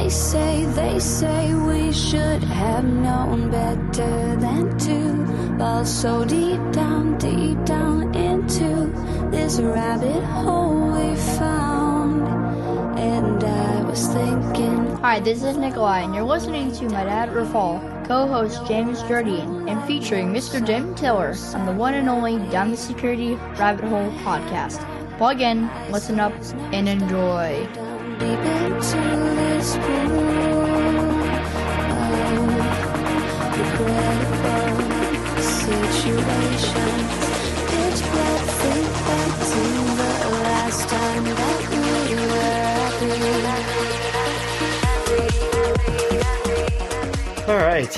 They say we should have known better than to fall so deep down into this rabbit hole we found. And I was thinking. Hi, this is Nikolai, and you're listening to my dad, Rafal, co-host James Jardine, and featuring Mr. Jim Tiller on the one and only Down the Security Rabbit Hole podcast. Plug in, listen up, and enjoy. Deep into this pool of regrettable situations. Pitch black, think back to the last time that we were happy. All right.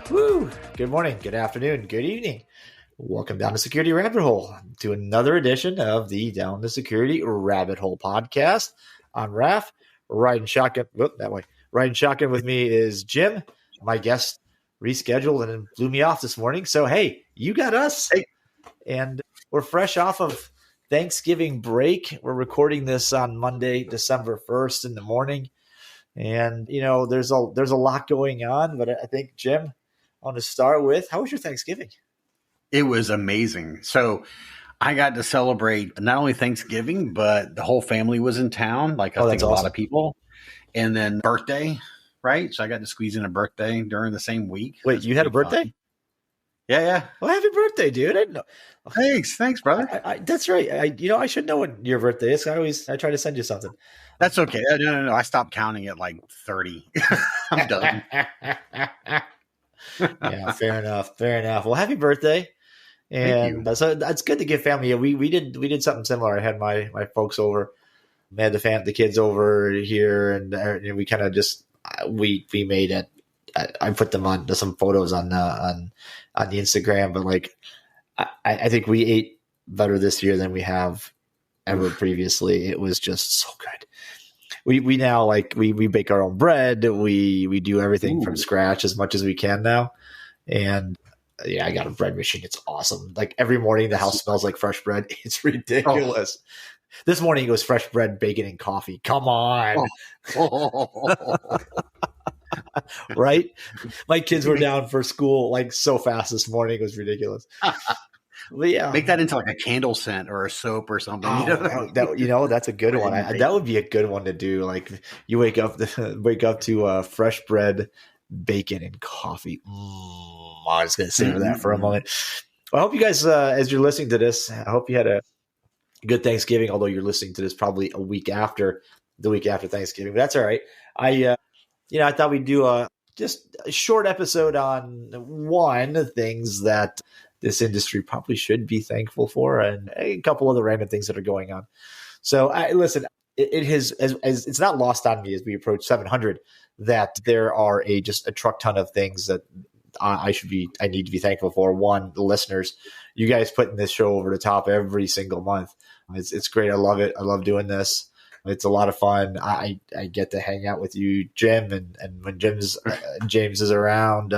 Woo. Good morning, good afternoon, good evening. Welcome down the Security Rabbit Hole to another edition of the Down the Security Rabbit Hole podcast. I'm Raf, riding shotgun. Riding shotgun with me is Jim. My guest rescheduled and blew me off this morning. So, hey, you got us. Hey. And we're fresh off of Thanksgiving break. We're recording this on Monday, December 1st in the morning. And, you know, there's a lot going on. But I think, Jim, I want to start with, how was your Thanksgiving? It was amazing. So I got to celebrate not only Thanksgiving, but the whole family was in town. Like I think a lot of people. And then birthday, right? So I got to squeeze in a birthday during the same week. Wait, you had a birthday? Fun. Yeah. Well, happy birthday, dude. I didn't know. Thanks, brother. That's right. I should know when your birthday is. I try to send you something. That's okay. No. I stopped counting at like 30. I'm done. Yeah, fair enough. Well, happy birthday. And so it's good to give family. We did something similar. I had my folks over. I had the kids over here, and we kind of just we made it. I put them on some photos on the Instagram, but like I think we ate better this year than we have ever previously. It was just so good. We now we bake our own bread. We do everything from scratch as much as we can now, and. Yeah, I got a bread machine. It's awesome. Like every morning, the house smells like fresh bread. It's ridiculous. Oh. This morning, it was fresh bread, bacon, and coffee. Come on. Oh. Right? My kids were down for school like so fast this morning. It was ridiculous. But yeah. Make that into like a candle scent or a soap or something. Oh, that's a good one. That would be a good one to do. Like you wake up to fresh bread, bacon, and coffee. I was going to savor that for a moment. Well, I hope you guys, as you're listening to this, I hope you had a good Thanksgiving, although you're listening to this probably the week after Thanksgiving. But that's all right. I thought we'd do just a short episode on one of the things that this industry probably should be thankful for and a couple other random things that are going on. So, listen, it has, as it's not lost on me as we approach 700 that there are just a truck ton of things that I need to be thankful for. One, the listeners, you guys putting this show over the top every single month. It's great. I love it. I love doing this. It's a lot of fun. I get to hang out with you, Jim, and when James is around,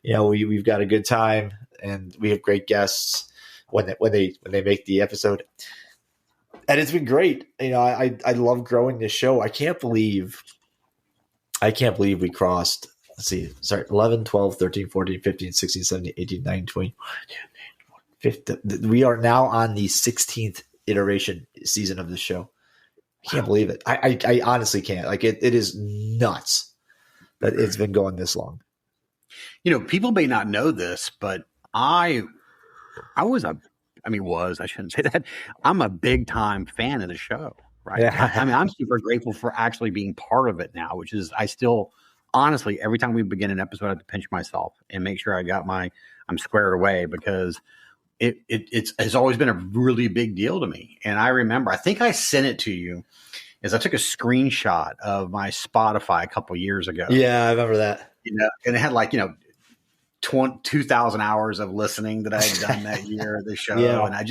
we've got a good time and we have great guests when they make the episode. And it's been great. I love growing this show. I can't believe we crossed. Let's see. Sorry, 11, 12, 13, 14, 15, 16, 17, 18, 19, 20. 15. We are now on the 16th iteration season of the show. I can't believe it. I honestly can't. Like it is nuts that it's been going this long. People may not know this, but I shouldn't say that. I'm a big time fan of the show, right? Yeah. I'm super grateful for actually being part of it now, which is honestly, every time we begin an episode, I have to pinch myself and make sure I'm squared away because it's always been a really big deal to me. And I remember, I think I sent it to you as I took a screenshot of my Spotify a couple years ago. Yeah, I remember that. And it had 2,000 hours of listening that I had done that year of the show. Yeah. And I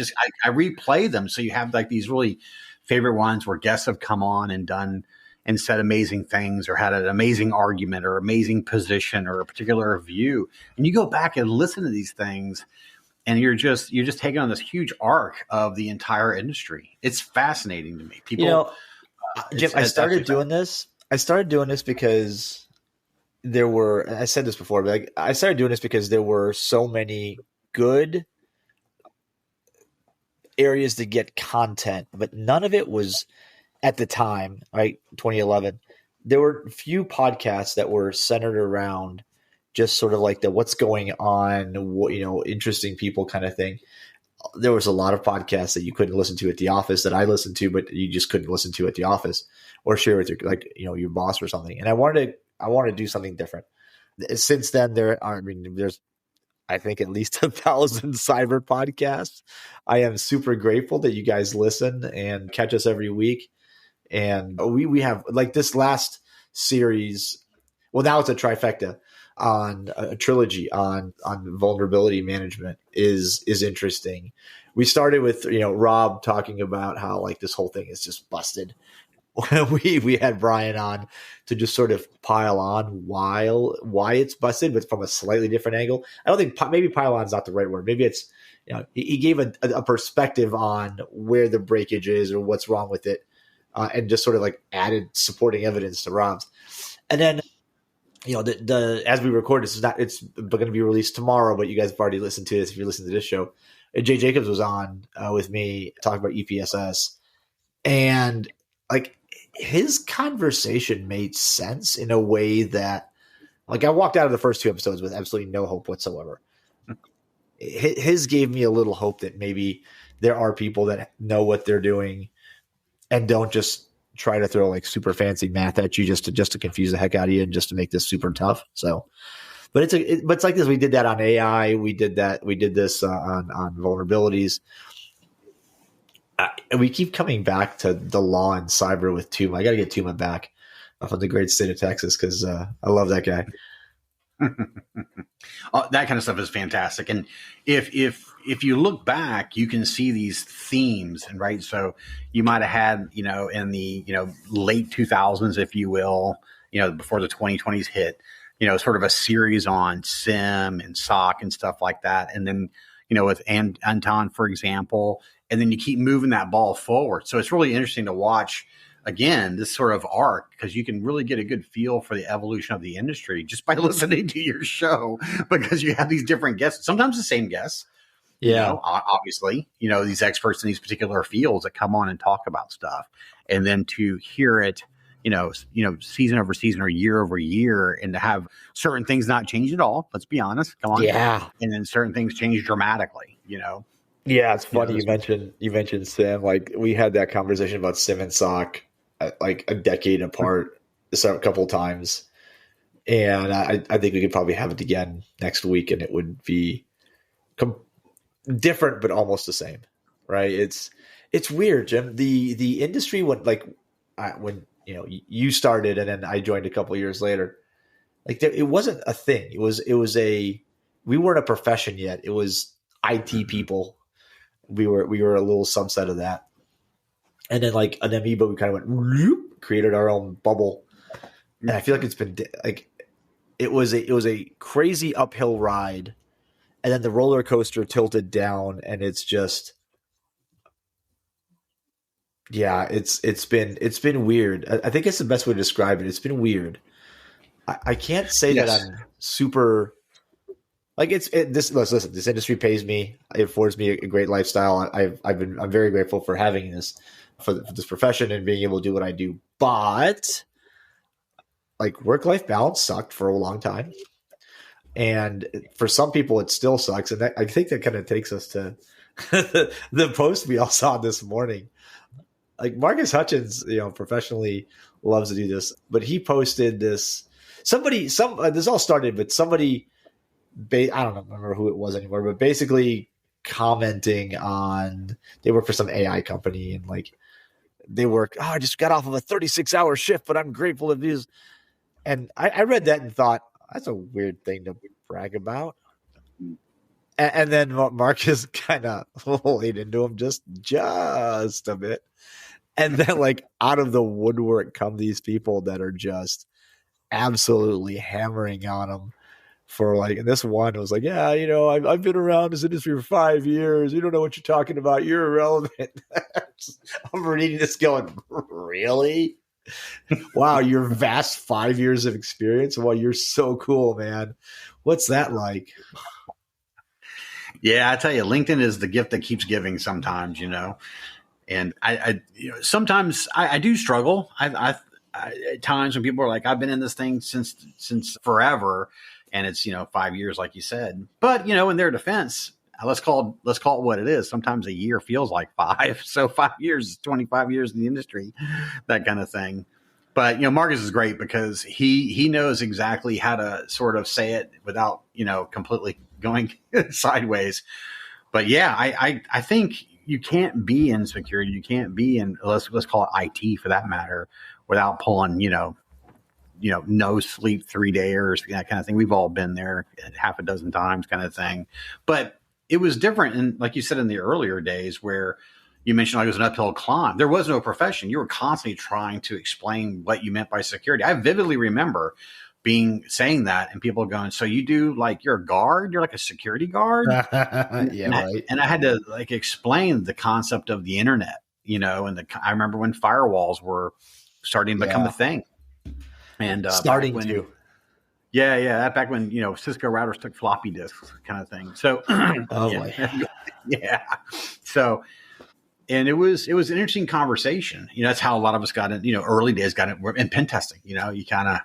replay them. So you have these really favorite ones where guests have come on and done and said amazing things or had an amazing argument or amazing position or a particular view. And you go back and listen to these things and you're just taking on this huge arc of the entire industry. It's fascinating to me. People, Jim, I started doing this I started doing this because I said this before, but like, I started doing this because there were so many good areas to get content, but none of it was at the time, right? 2011. There were few podcasts that were centered around just sort of like the what's going on, interesting people kind of thing. There was a lot of podcasts that you couldn't listen to at the office that I listened to, but you just couldn't listen to at the office or share with your boss or something. And I wanted to do something different. Since then, there's I think at least 1,000 cyber podcasts. I am super grateful that you guys listen and catch us every week. And we have like this last series. Well, now it's a trifecta on a trilogy on vulnerability management is interesting. We started with Rob talking about how like this whole thing is just busted. we had Brian on to just sort of pile on why it's busted, but from a slightly different angle. I don't think maybe pile on is not the right word. Maybe it's he gave a perspective on where the breakage is or what's wrong with it, and just sort of like added supporting evidence to Rob's. And then the as we record this, it's going to be released tomorrow, but you guys have already listened to this if you listen to this show. Jay Jacobs was on with me talking about EPSS, and like his conversation made sense in a way that like I walked out of the first 2 episodes with absolutely no hope whatsoever. His gave me a little hope that maybe there are people that know what they're doing and don't just try to throw like super fancy math at you just to confuse the heck out of you and just to make this super tough. So, but it's like this. We did that on AI. We did this on vulnerabilities. And we keep coming back to the law and cyber with Tuma. I got to get Tuma back from the great state of Texas because I love that guy. That kind of stuff is fantastic. And if you look back, you can see these themes, and right. So you might have had, in the, late 2000s, if you will, before the 2020s hit, sort of a series on SIM and SOC and stuff like that. And then, with Anton, for example, and then you keep moving that ball forward. So it's really interesting to watch, again, this sort of arc, because you can really get a good feel for the evolution of the industry just by listening to your show, because you have these different guests, sometimes the same guests. Yeah. Obviously, these experts in these particular fields that come on and talk about stuff. And then to hear it, season over season or year over year, and to have certain things not change at all. Let's be honest. Come on. Yeah. And then certain things change dramatically, Yeah, it's funny you mentioned SIM. Like we had that conversation about SIM and SOC like a decade apart a couple times. And I think we could probably have it again next week, and it would be different, but almost the same, right? It's weird, Jim. The industry when you started and then I joined a couple of years later, like it wasn't a thing. It was we weren't a profession yet. It was IT people. We were a little subset of that. And then like an amoeba, we kind of went created our own bubble. And I feel like it's been like it was a crazy uphill ride, and then the roller coaster tilted down, and it's just it's been weird. I think it's the best way to describe it. It's been weird. I can't say that I'm super like listen, this industry pays me. It affords me a great lifestyle. I'm very grateful for having this for this profession and being able to do what I do. But like work-life balance sucked for a long time. And for some people it still sucks. And I think that kind of takes us to the post we all saw this morning. Like Marcus Hutchins, professionally loves to do this, but he posted this. This all started, but somebody, I don't remember who it was anymore, but basically commenting on they work for some AI company and like they work. I just got off of a 36-hour shift, but I'm grateful to these. And I read that and thought that's a weird thing to brag about. And then Marcus kind of laid into him just a bit. And then like out of the woodwork come these people that are just absolutely hammering on him for like, and this one was like, yeah, I've been around this industry for 5 years. You don't know what you're talking about. You're irrelevant. I'm reading this going, really? Wow, your vast 5 years of experience. Well, you're so cool, man. What's that like? Yeah, I tell you, LinkedIn is the gift that keeps giving sometimes, and I sometimes I do struggle. I at times when people are like, I've been in this thing since forever, and it's 5 years, like you said. But in their defense, let's call it what it is. Sometimes a year feels like 5, so 5 years is 25 years in the industry, that kind of thing. But Marcus is great because he knows exactly how to sort of say it without completely going sideways. But yeah, I think you can't be in security. You can't be in let's call it IT for that matter without pulling no sleep 3-dayers, that kind of thing. We've all been there half a dozen times, kind of thing. But it was different, and like you said in the earlier days where you mentioned like it was an uphill climb. There was no profession. You were constantly trying to explain what you meant by security. I vividly remember saying that and people going, so you do like you're a guard? You're like a security guard? Right. And I had to like explain the concept of the internet, and I remember when firewalls were starting to become a thing. And starting to. Yeah. Back when, Cisco routers took floppy disks kind of thing. So, boy. Yeah. So, and it was an interesting conversation. That's how a lot of us got in, early days got in pen testing. You kind of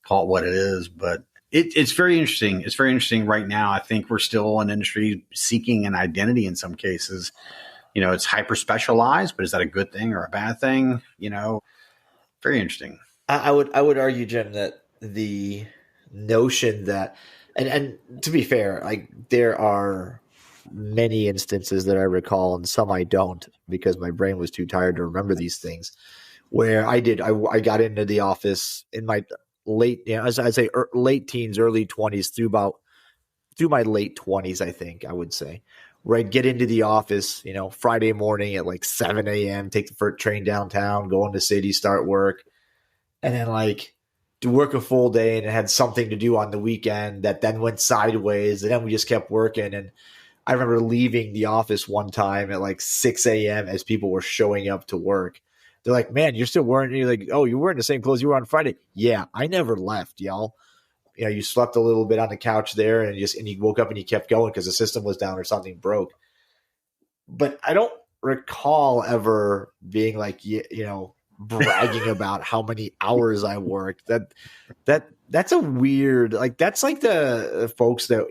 call it what it is, but it's very interesting. It's very interesting right now. I think we're still an industry seeking an identity in some cases. It's hyper specialized, but is that a good thing or a bad thing? Very interesting. I would argue, Jim, that the notion that, and to be fair, like there are many instances that I recall and some I don't because my brain was too tired to remember these things where I got into the office in my late, as I say, late teens, early 20s through my late 20s, I think I would say, where I'd get into the office, Friday morning at like 7 a.m., take the first train downtown, go into city, start work, and then like to work a full day and it had something to do on the weekend that then went sideways. And then we just kept working. And I remember leaving the office one time at like 6 a.m. as people were showing up to work. They're like, man, you're still wearing, you're like, oh, you're wearing the same clothes you were on Friday. Yeah, I never left, y'all. You slept a little bit on the couch there and you woke up and you kept going because the system was down or something broke. But I don't recall ever being like, bragging about how many hours I worked. That's a weird, like, that's like the folks that,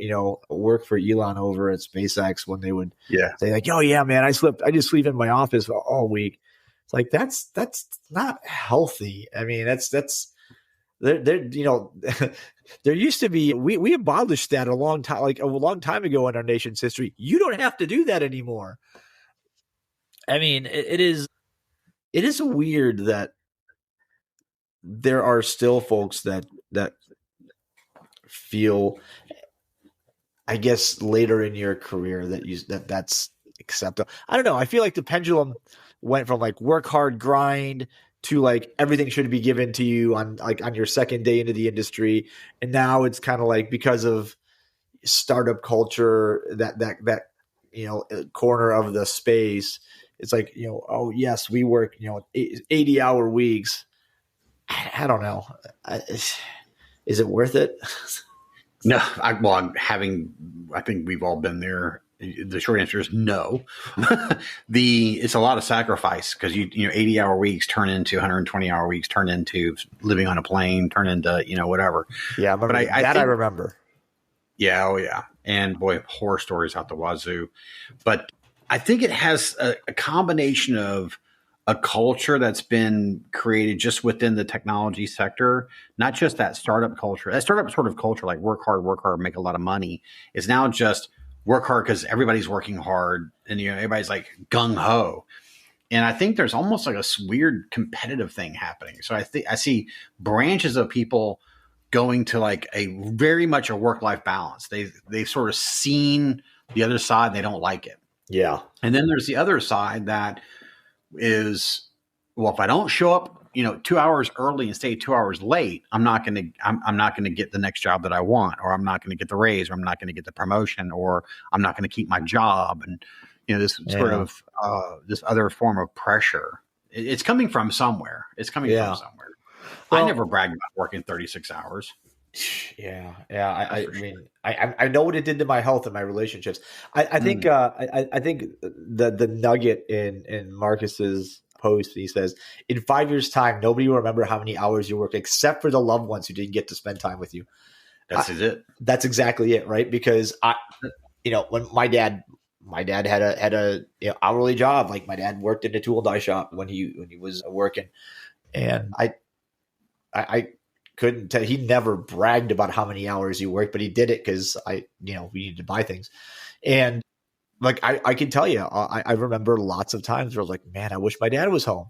work for Elon over at SpaceX when they would say like, oh yeah, man, I just sleep in my office all week. It's like, that's not healthy. I mean, that's there, there used to be, we abolished that a long time ago in our nation's history. You don't have to do that anymore. I mean, it is weird that there are still folks that feel, I guess, later in your career that's acceptable. I don't know. I feel like the pendulum went from like work hard, grind to like everything should be given to you on your second day into the industry. And now it's kind of like because of startup culture, that corner of the space, it's like, oh yes, we work, 80-hour weeks. I don't know. Is it worth it? No, I think we've all been there. The short answer is no. It's a lot of sacrifice because 80-hour weeks turn into 120-hour weeks, turn into living on a plane, turn into whatever. Yeah, but I remember. Yeah, oh yeah, and boy, horror stories out the wazoo. But I think it has a combination of a culture that's been created just within the technology sector, not just that startup culture. That startup sort of culture, like work hard, make a lot of money, is now just work hard because everybody's working hard and everybody's like gung ho. And I think there's almost like a weird competitive thing happening. So I see branches of people going to like a very much a work-life balance. They've sort of seen the other side. They don't like it. Yeah. And then there's the other side that is, well, if I don't show up, 2 hours early and stay 2 hours late, I'm not going to get the next job that I want, or I'm not going to get the raise, or I'm not going to get the promotion, or I'm not going to keep my job. And, this sort of, this other form of pressure It's coming from somewhere. It's coming from somewhere. Well, I never bragged about working 36 hours. Yeah. I mean, I know what it did to my health and my relationships. I think I think the nugget in Marcus's post, he says, in 5 years' time, nobody will remember how many hours you worked, except for the loved ones who didn't get to spend time with you. That's it. That's exactly it, right? Because when my dad had a hourly job. Like my dad worked in a tool and die shop when he was working, and I couldn't tell. He never bragged about how many hours he worked, but he did it because we needed to buy things. And like, I can tell you, I remember lots of times where I was like, man, I wish my dad was home.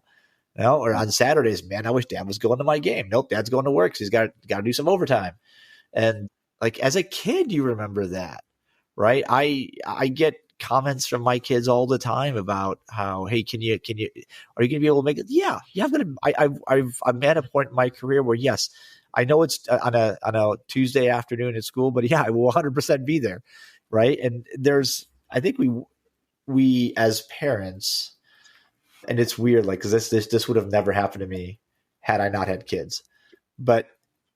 Or on Saturdays, man, I wish dad was going to my game. Nope, dad's going to work. So he's got to do some overtime. And like, as a kid, you remember that, right? I get comments from my kids all the time about how, hey, are you going to be able to make it? Yeah. I'm at a point in my career where, yes, I know it's on a Tuesday afternoon at school, but yeah, I will 100% be there. Right. And I think we as parents, and it's weird, like, cause this would have never happened to me had I not had kids, but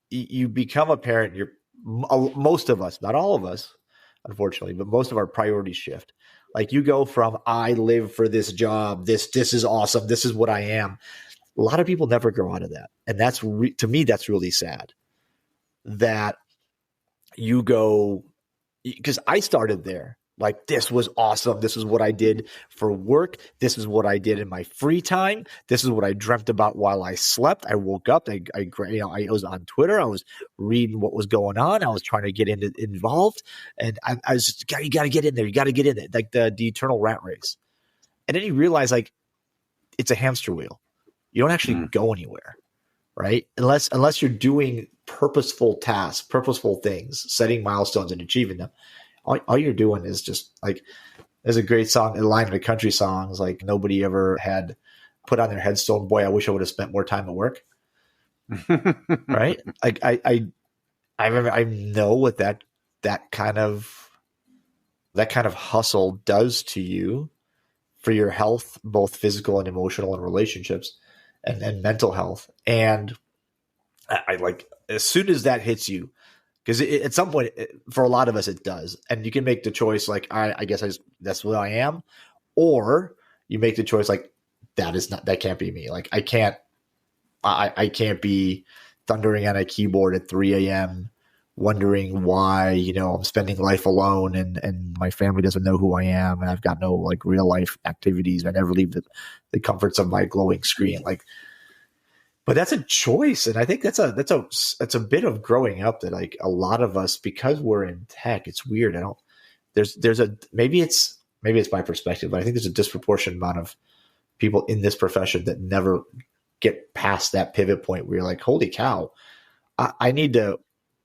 you become a parent. Most of us, not all of us, unfortunately, but most of our priorities shift. Like, you go from, I live for this job. This is awesome. This is what I am. A lot of people never grow out of that. And that's to me, that's really sad that you go, because I started there. Like, this was awesome. This is what I did for work. This is what I did in my free time. This is what I dreamt about while I slept. I woke up. I was on Twitter. I was reading what was going on. I was trying to get involved. And I was just, you got to get in there. You got to get in it. Like the eternal rat race. And then you realize, like, it's a hamster wheel. You don't actually go anywhere, right? Unless you're doing purposeful tasks, purposeful things, setting milestones and achieving them. All you're doing is just, like, there's a great song, a line of the country songs, like, nobody ever had put on their headstone, boy, I wish I would have spent more time at work. Right? Like, I remember, I know what that kind of hustle does to you for your health, both physical and emotional, and relationships and mental health. And I like, as soon as that hits you, because at some point, for a lot of us, it does. And you can make the choice, like, I guess that's what I am. Or you make the choice, like, that can't be me. Like, I can't be thundering on a keyboard at 3 a.m. wondering why, I'm spending life alone and my family doesn't know who I am. And I've got no, like, real life activities. I never leave the comforts of my glowing screen. Like, but that's a choice. And I think that's a bit of growing up that, like, a lot of us, because we're in tech, it's weird. Maybe it's my perspective, but I think there's a disproportionate amount of people in this profession that never get past that pivot point where you're like, holy cow, I need to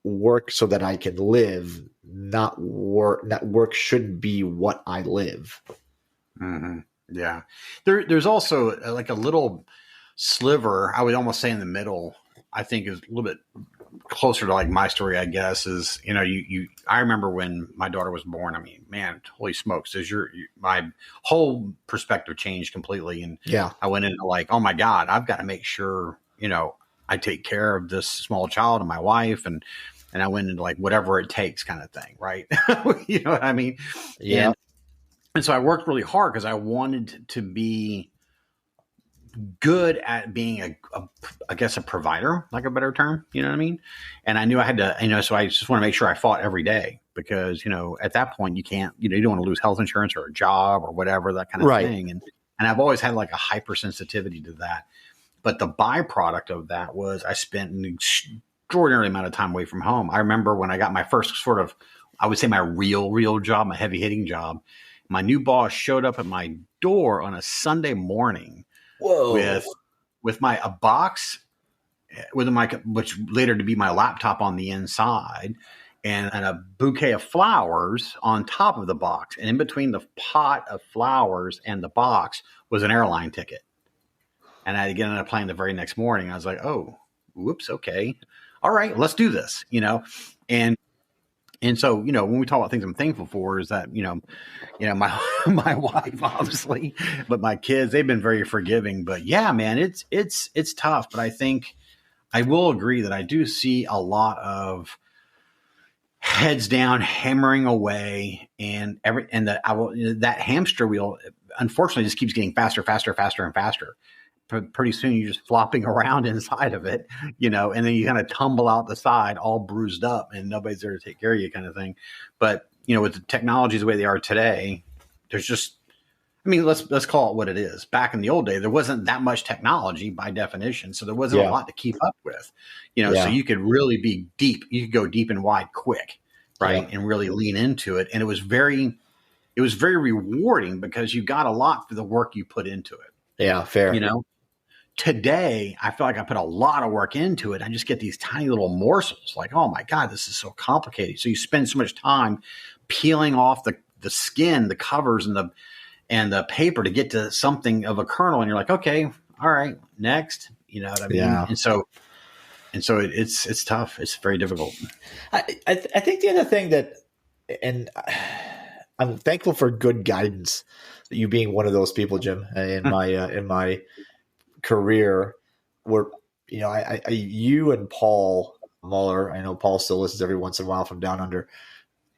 work so that I can live, not work shouldn't be what I live. Mm-hmm. Yeah. There's also, like, a little sliver, I would almost say in the middle, I think is a little bit closer to, like, my story, I guess, is, I remember when my daughter was born, I mean, man, holy smokes, my whole perspective changed completely. And yeah, I went into, like, oh my God, I've got to make sure, I take care of this small child and my wife. And I went into, like, whatever it takes kind of thing. Right. You know what I mean? Yeah. And so I worked really hard because I wanted to be good at being I guess a provider, like a better term, you know what I mean? And I knew I had to, so I just want to make sure I fought every day because, at that point you can't, you don't want to lose health insurance or a job or whatever, that kind of thing. And I've always had, like, a hypersensitivity to that. But the byproduct of that was I spent an extraordinary amount of time away from home. I remember when I got my first sort of, I would say my real job, my heavy hitting job, my new boss showed up at my door on a Sunday morning. Whoa. With a box with which later to be my laptop on the inside, and a bouquet of flowers on top of the box. And in between the pot of flowers and the box was an airline ticket. And I had to get on a plane the very next morning. I was like, oh, whoops, okay. All right, let's do this, And And so, when we talk about things I'm thankful for is that, my my wife, obviously, but my kids, they've been very forgiving. But yeah, man, it's tough. But I think I will agree that I do see a lot of heads down, hammering away, and that hamster wheel, unfortunately, just keeps getting faster, faster, faster, and faster. Pretty soon you're just flopping around inside of it, and then you kind of tumble out the side all bruised up and nobody's there to take care of you kind of thing. But, with the technologies the way they are today, there's just, let's call it what it is. Back in the old day, there wasn't that much technology by definition. So there wasn't a lot to keep up with, so you could really be deep. You could go deep and wide quick, right? And really lean into it. And it was very rewarding because you got a lot for the work you put into it. Yeah, fair. Today, I feel like I put a lot of work into it. I just get these tiny little morsels like, oh my God, this is so complicated. So you spend so much time peeling off the skin, the covers and the paper to get to something of a kernel. And you're like, okay, all right, next, you know what I mean? Yeah. And so it's tough. It's very difficult. I think the other thing that, and I'm thankful for good guidance, you being one of those people, Jim, in my career, where you and Paul Muller, I know Paul still listens every once in a while from down under,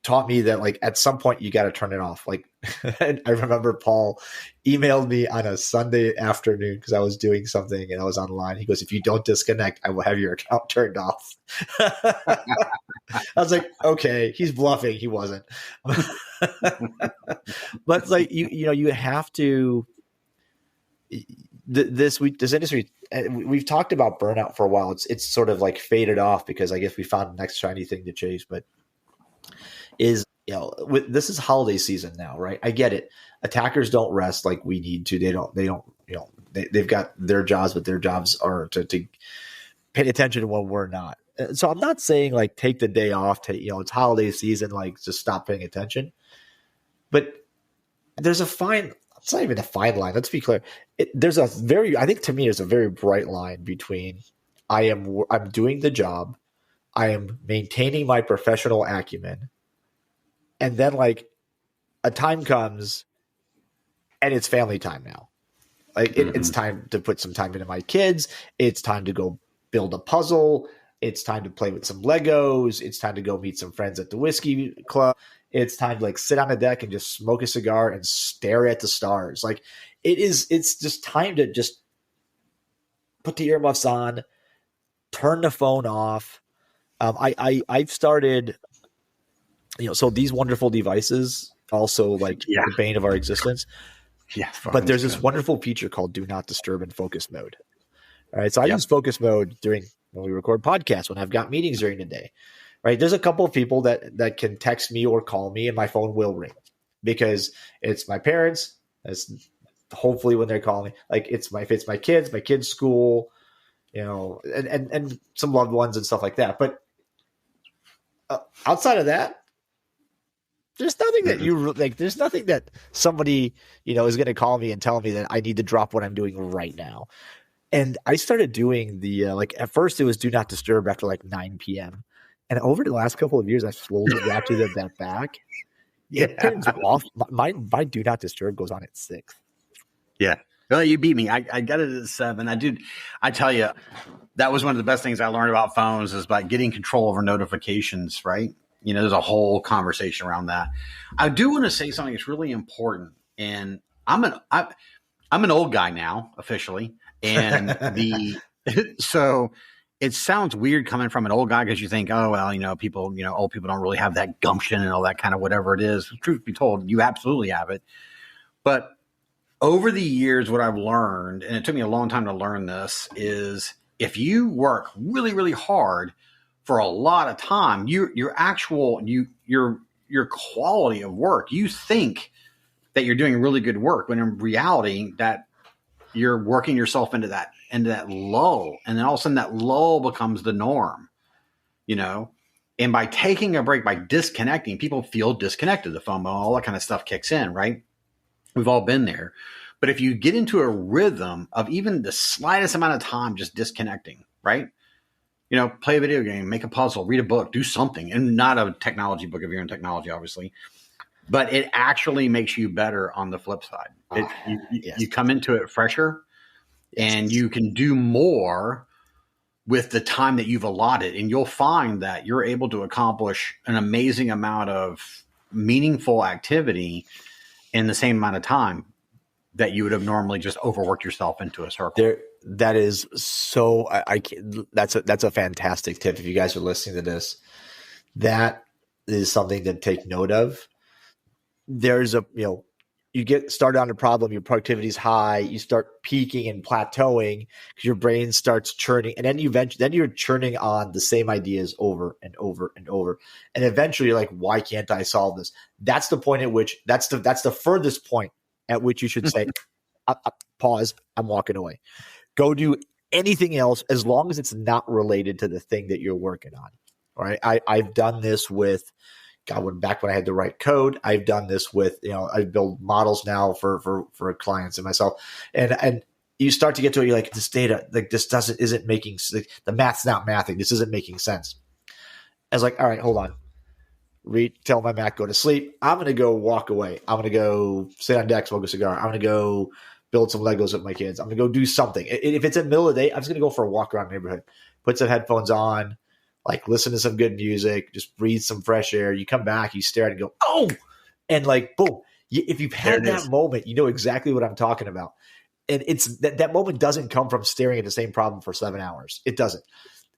taught me that like at some point you got to turn it off. Like I remember Paul emailed me on a Sunday afternoon because I was doing something and I was online. He goes, "If you don't disconnect, I will have your account turned off." I was like, okay, he's bluffing. He wasn't. But like you have to. This industry, we've talked about burnout for a while. It's sort of like faded off because I guess we found the next shiny thing to chase. But this is holiday season now, right? I get it. Attackers don't rest like we need to. They've got their jobs, but their jobs are to pay attention when we're not. So I'm not saying like take the day off. It's holiday season, like just stop paying attention. But there's a fine. It's not even a fine line. Let's be clear. I think to me, there's a very bright line between I'm doing the job, I am maintaining my professional acumen, and then like a time comes and it's family time now. Like it's time to put some time into my kids. It's time to go build a puzzle. It's time to play with some Legos. It's time to go meet some friends at the whiskey club. It's time to like sit on a deck and just smoke a cigar and stare at the stars. Like it's just time to just put the earmuffs on, turn the phone off. I've started, so these wonderful devices also like the bane of our existence. Yeah. But there's this wonderful feature called Do Not Disturb in focus mode. All right. So I use focus mode when we record podcasts, when I've got meetings during the day. Right. There's a couple of people that can text me or call me and my phone will ring because it's my parents. It's hopefully when they're calling me, like it's my kids' school, and some loved ones and stuff like that. But outside of that, there's nothing that there's nothing that somebody, is going to call me and tell me that I need to drop what I'm doing right now. And I started doing the, at first it was Do Not Disturb after like 9 p.m. And over the last couple of years, I slowly adapted that back. It turns off. My Do Not Disturb goes on at 6. Yeah. Well, you beat me. I got it at 7. I tell you, that was one of the best things I learned about phones is by getting control over notifications, right? There's a whole conversation around that. I do want to say something that's really important. And I'm an old guy now, officially. And so it sounds weird coming from an old guy because you think, oh, well, old people don't really have that gumption and all that kind of whatever it is. Truth be told, you absolutely have it. But over the years, what I've learned, and it took me a long time to learn this, is if you work really, really hard for a lot of time, your quality of work, you think that you're doing really good work, when in reality that you're working yourself into that lull, and then all of a sudden that lull becomes the norm, and by taking a break, by disconnecting, people feel disconnected. The FOMO, all that kind of stuff kicks in, right? We've all been there. But if you get into a rhythm of even the slightest amount of time just disconnecting, right? play a video game, make a puzzle, read a book, do something, and not a technology book if you're in technology, obviously. But it actually makes you better on the flip side. You come into it fresher, and you can do more with the time that you've allotted. And you'll find that you're able to accomplish an amazing amount of meaningful activity in the same amount of time that you would have normally just overworked yourself into a circle. That is so. That's a fantastic tip. If you guys are listening to this, that is something to take note of. There's you get started on a problem, your productivity is high, you start peaking and plateauing because your brain starts churning, and then you're churning on the same ideas over and over and over, and eventually you're like, why can't I solve this? That's the point at which that's the furthest point at which you should say, pause, I'm walking away. Go do anything else as long as it's not related to the thing that you're working on. All right. I've done this with back when I had to write code. I've done this with, I build models now for clients and myself. And you start to get to it, you're like, this data, like this isn't making, the math's not mathing. This isn't making sense. I was like, all right, hold on. Tell my Mac, go to sleep. I'm going to go walk away. I'm going to go sit on deck, smoke a cigar. I'm going to go build some Legos with my kids. I'm going to go do something. If it's in the middle of the day, I'm just going to go for a walk around the neighborhood, put some headphones on, like listen to some good music, just breathe some fresh air. You come back, you stare at it and go, oh, and like, boom. If you've had that moment, you know exactly what I'm talking about. And it's that moment doesn't come from staring at the same problem for 7 hours. It doesn't.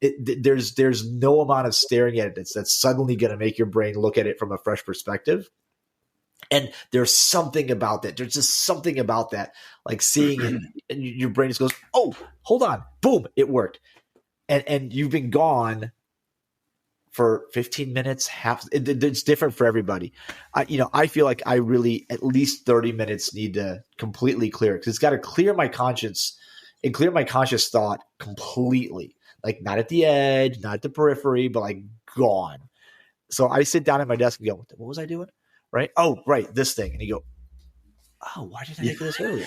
There's no amount of staring at it that's suddenly going to make your brain look at it from a fresh perspective. And there's something about that. There's just something about that, like seeing it, and your brain just goes, oh, hold on, boom, it worked. And you've been gone for 15 minutes, it's different for everybody. I feel like I really at least 30 minutes need to completely clear it, because it's got to clear my conscience and clear my conscious thought completely. Like not at the edge, not at the periphery, but like gone. So I sit down at my desk and go, what was I doing? Right? Oh, right, this thing. And you go, oh, why did I think of this earlier?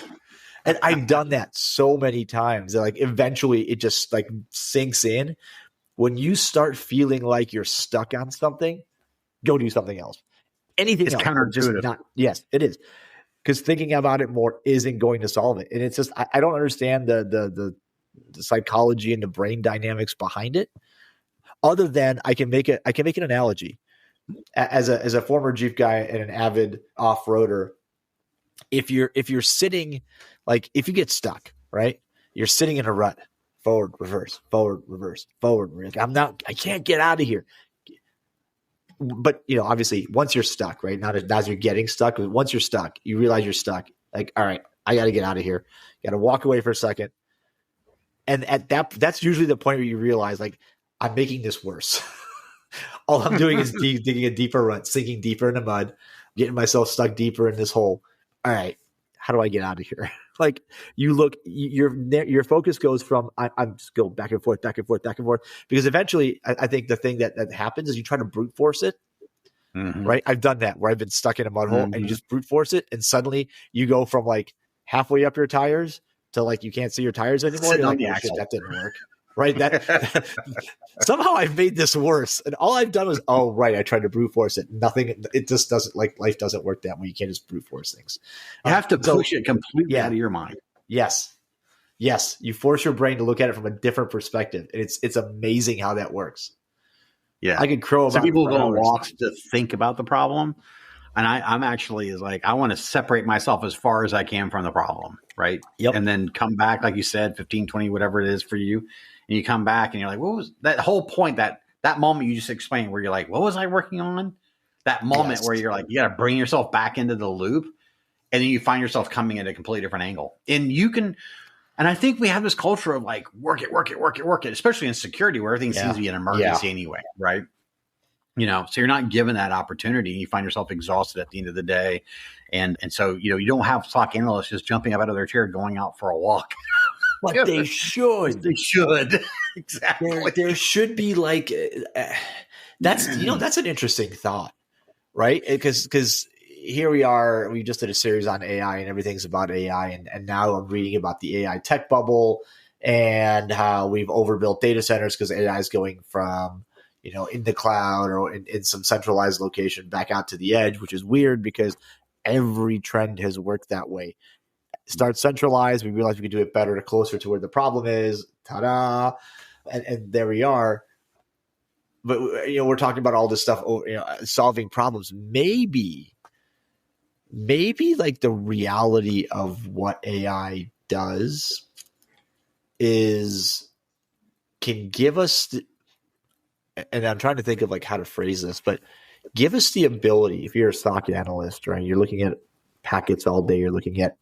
And I've done that so many times that like eventually it just like sinks in. When you start feeling like you're stuck on something, go do something else. Anything else. It's counterintuitive. Yes, it is. Because thinking about it more isn't going to solve it. And it's just, I don't understand the psychology and the brain dynamics behind it. Other than I can make an analogy. As a former Jeep guy and an avid off-roader, if you're sitting, like if you get stuck, right? You're sitting in a rut. Forward, reverse, forward, reverse, forward. I can't get out of here. But, obviously once you're stuck, right? Not as you're getting stuck, but once you're stuck, you realize you're stuck. Like, all right, I got to get out of here. Got to walk away for a second. And at that's usually the point where you realize, like, I'm making this worse. All I'm doing is digging a deeper rut, sinking deeper in the mud, getting myself stuck deeper in this hole. All right, how do I get out of here? Like your focus goes from I'm just go back and forth, back and forth, back and forth. Because eventually, I think the thing that happens is you try to brute force it. Mm-hmm. Right? I've done that where I've been stuck in a mud hole and you just brute force it, and suddenly you go from like halfway up your tires to like you can't see your tires anymore. You're like, oh, shit, that didn't work. Right? That somehow I've made this worse. And all I've done was, I tried to brute force it. Nothing, it just doesn't, like, life doesn't work that way. You can't just brute force things. You have to push it completely out of your mind. Yes. You force your brain to look at it from a different perspective. And it's amazing how that works. Yeah. I could crow about it. People go on walks to think about the problem. And I'm actually I want to separate myself as far as I can from the problem. Right. Yep. And then come back, like you said, 15, 20, whatever it is for you. And you come back and you're like, what was that whole point, that moment you just explained where you're like, what was I working on? That moment where you're like, you got to bring yourself back into the loop. And then you find yourself coming at a completely different angle. And and I think we have this culture of like, work it, especially in security where everything seems to be an emergency anyway. Right. So you're not given that opportunity. You find yourself exhausted at the end of the day. And so, you don't have SOC analysts just jumping up out of their chair, going out for a walk. But they should. They should. Exactly. There should be like that's an interesting thought, right? Because here we are. We just did a series on AI, and everything's about AI, and now I'm reading about the AI tech bubble, and how we've overbuilt data centers because AI is going from, in the cloud or in some centralized location back out to the edge, which is weird because every trend has worked that way. Start centralized. We realize we can do it better, closer to where the problem is. Ta-da. And there we are. But, we're talking about all this stuff, solving problems. Maybe like the reality of what AI does can give us, and I'm trying to think of like how to phrase this, but give us the ability, if you're a stock analyst, right, you're looking at packets all day, you're looking at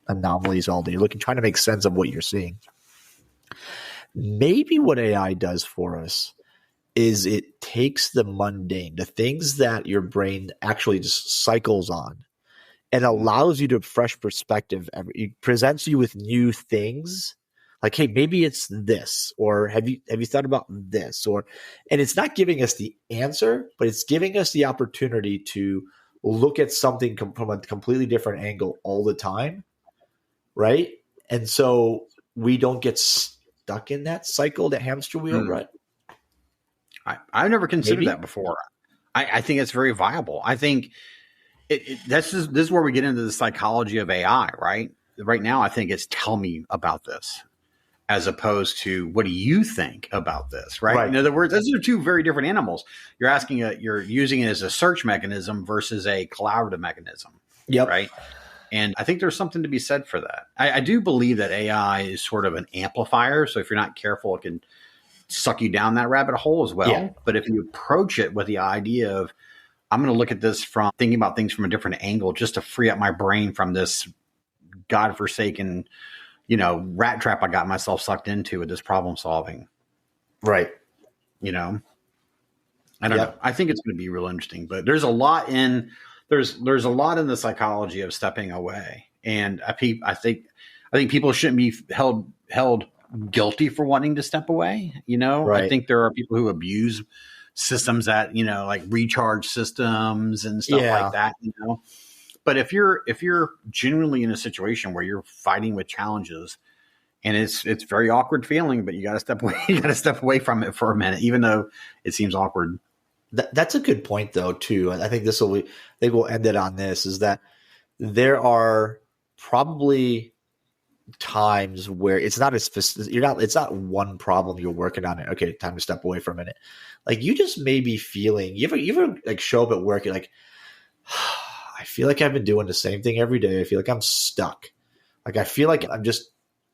anomalies all day, you're trying to make sense of what you're seeing. Maybe what AI does for us is it takes the mundane, the things that your brain actually just cycles on, and allows you to fresh perspective. It presents you with new things. Like, hey, maybe it's this, or have you thought about this? And it's not giving us the answer, but it's giving us the opportunity to look at something from a completely different angle all the time, right? And so we don't get stuck in that cycle, that hamster wheel, right? I've never considered that before. I think it's very viable. I think this is where we get into the psychology of AI, right? Right now, I think it's tell me about this, as opposed to what do you think about this, right? In other words, those are two very different animals. You're using it as a search mechanism versus a collaborative mechanism, right? And I think there's something to be said for that. I do believe that AI is sort of an amplifier. So if you're not careful, it can suck you down that rabbit hole as well. Yeah. But if you approach it with the idea of, I'm going to look at this from thinking about things from a different angle, just to free up my brain from this godforsaken, rat trap I got myself sucked into with this problem solving. Right. I don't know. I think it's going to be real interesting, but there's a lot in the psychology of stepping away. And I think people shouldn't be held guilty for wanting to step away. I think there are people who abuse systems that, like recharge systems and stuff like that, But if you're genuinely in a situation where you're fighting with challenges and it's very awkward feeling, but you got to step away. You got to step away from it for a minute, even though it seems awkward. That's a good point, though, too. And I think we'll end it on this, is that there are probably times where it's not as specific. It's not one problem you're working on. Okay, time to step away for a minute. Like, you just may be feeling. You ever like show up at work, you're like, I feel like I've been doing the same thing every day. I feel like I'm stuck. Like, I feel like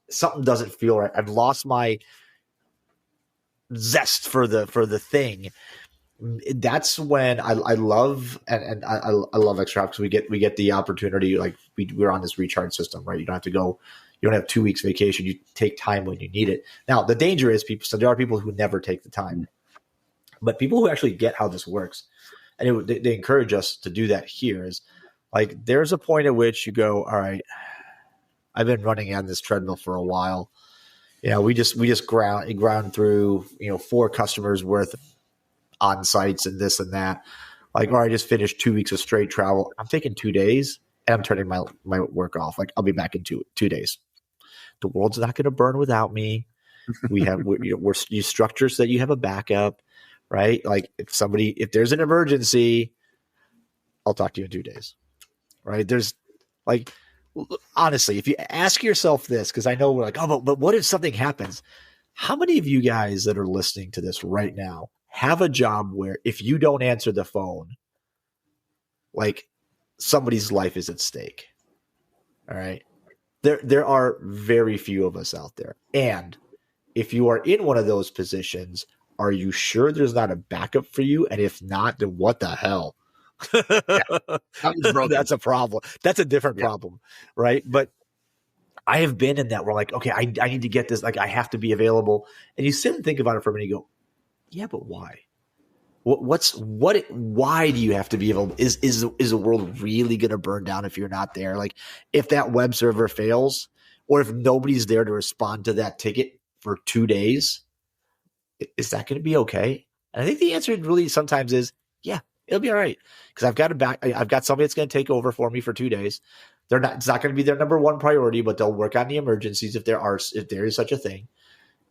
something doesn't feel right. I've lost my zest for the thing. That's when I love and I love Extra because we get the opportunity. Like, we're on this recharge system, right? You don't have to go. You don't have 2 weeks vacation. You take time when you need it. Now, the danger is so there are people who never take the time, but people who actually get how this works, and they encourage us to do that here, is like, there's a point at which you go, all right, I've been running on this treadmill for a while. We just ground through 4 customers worth on sites and this and that. Like, or I just finished 2 weeks of straight travel. I'm taking 2 days and I'm turning my work off. Like, I'll be back in 2 days. The world's not going to burn without me. We're structures that you have a backup, right? Like, if there's an emergency, I'll talk to you in 2 days, right? There's like, honestly, if you ask yourself this, because I know we're like, oh, but what if something happens? How many of you guys that are listening to this right now have a job where if you don't answer the phone, like, somebody's life is at stake? All right. There are very few of us out there. And if you are in one of those positions, are you sure there's not a backup for you? And if not, then what the hell? That's a problem. That's a different problem. Right. But I have been in that where, like, okay, I need to get this. Like, I have to be available. And you sit and think about it for a minute. You go, yeah, but why? Why do you have to be available? Is the world really going to burn down if you're not there? Like, if that web server fails, or if nobody's there to respond to that ticket for 2 days, is that going to be okay? And I think the answer really sometimes is, yeah, it'll be all right. Because I've got somebody that's going to take over for me for 2 days It's not going to be their number one priority, but they'll work on the emergencies if there is such a thing.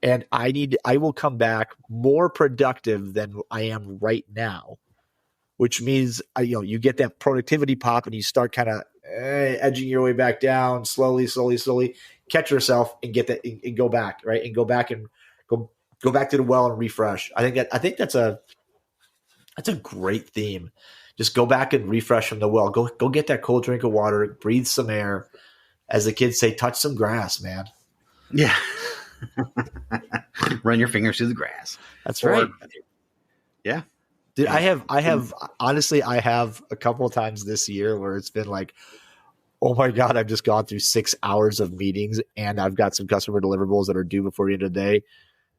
And I will come back more productive than I am right now, which means, you get that productivity pop and you start kind of edging your way back down slowly, catch yourself and get that and go back, right? And go back to the well and refresh. I think that's a great theme. Just go back and refresh from the well. Go get that cold drink of water, breathe some air. As the kids say, touch some grass, man. Yeah. Run your fingers through the grass. That's right. Yeah. Dude, I have honestly, I have a couple of times this year where it's been like, oh my God, I've just gone through 6 hours of meetings and I've got some customer deliverables that are due before the end of the day.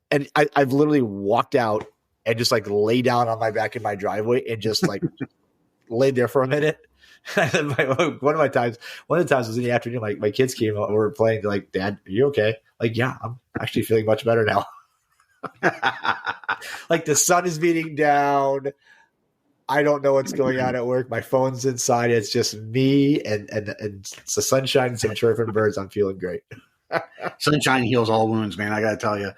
And I've literally walked out and just like lay down on my back in my driveway and just like laid there for a minute. One of the times was in the afternoon. My kids came out and were playing. They're like, Dad, are you okay? Like, yeah, I'm actually feeling much better now. Like the sun is beating down. I don't know what's going on at work. My phone's inside. It's just me and it's the sunshine and some chirping birds. I'm feeling great. Sunshine heals all wounds, man. I got to tell you,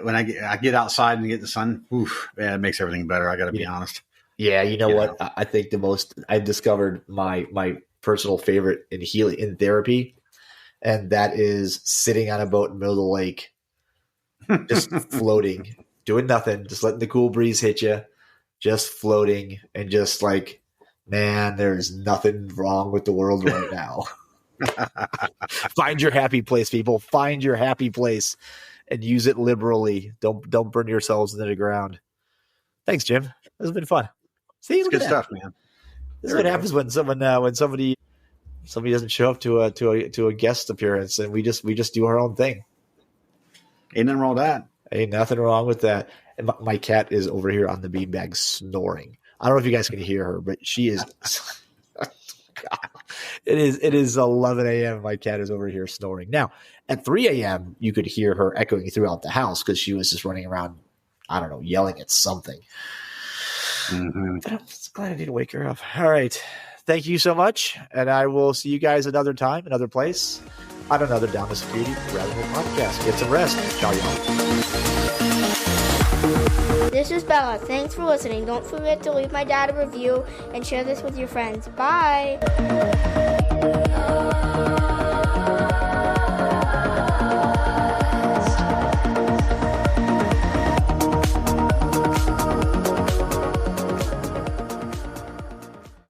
when I get outside and get the sun, it makes everything better. I got to be honest. Yeah, you know what? I think I discovered my personal favorite in therapy, and that is sitting on a boat in the middle of the lake, just floating, doing nothing, just letting the cool breeze hit you, just floating, and just like, man, there's nothing wrong with the world right now. Find your happy place, people. Find your happy place and use it liberally. Don't burn yourselves into the ground. Thanks, Jim. This has been fun. See, it's good stuff, man. This is what happens when somebody doesn't show up to a guest appearance, and we just do our own thing. Ain't nothing wrong with that. Ain't nothing wrong with that. And my cat is over here on the beanbag snoring. I don't know if you guys can hear her, but she is. It is 11 a.m. My cat is over here snoring. Now, at 3 a.m., you could hear her echoing throughout the house because she was just running around, I don't know, yelling at something. Mm-hmm. But I'm just glad I didn't wake her up. All right. Thank you so much. And I will see you guys another time, another place, on another Down the Security Rabbit Hole podcast. Get some rest. Ciao, y'all. This is Bella. Thanks for listening. Don't forget to leave my dad a review and share this with your friends. Bye.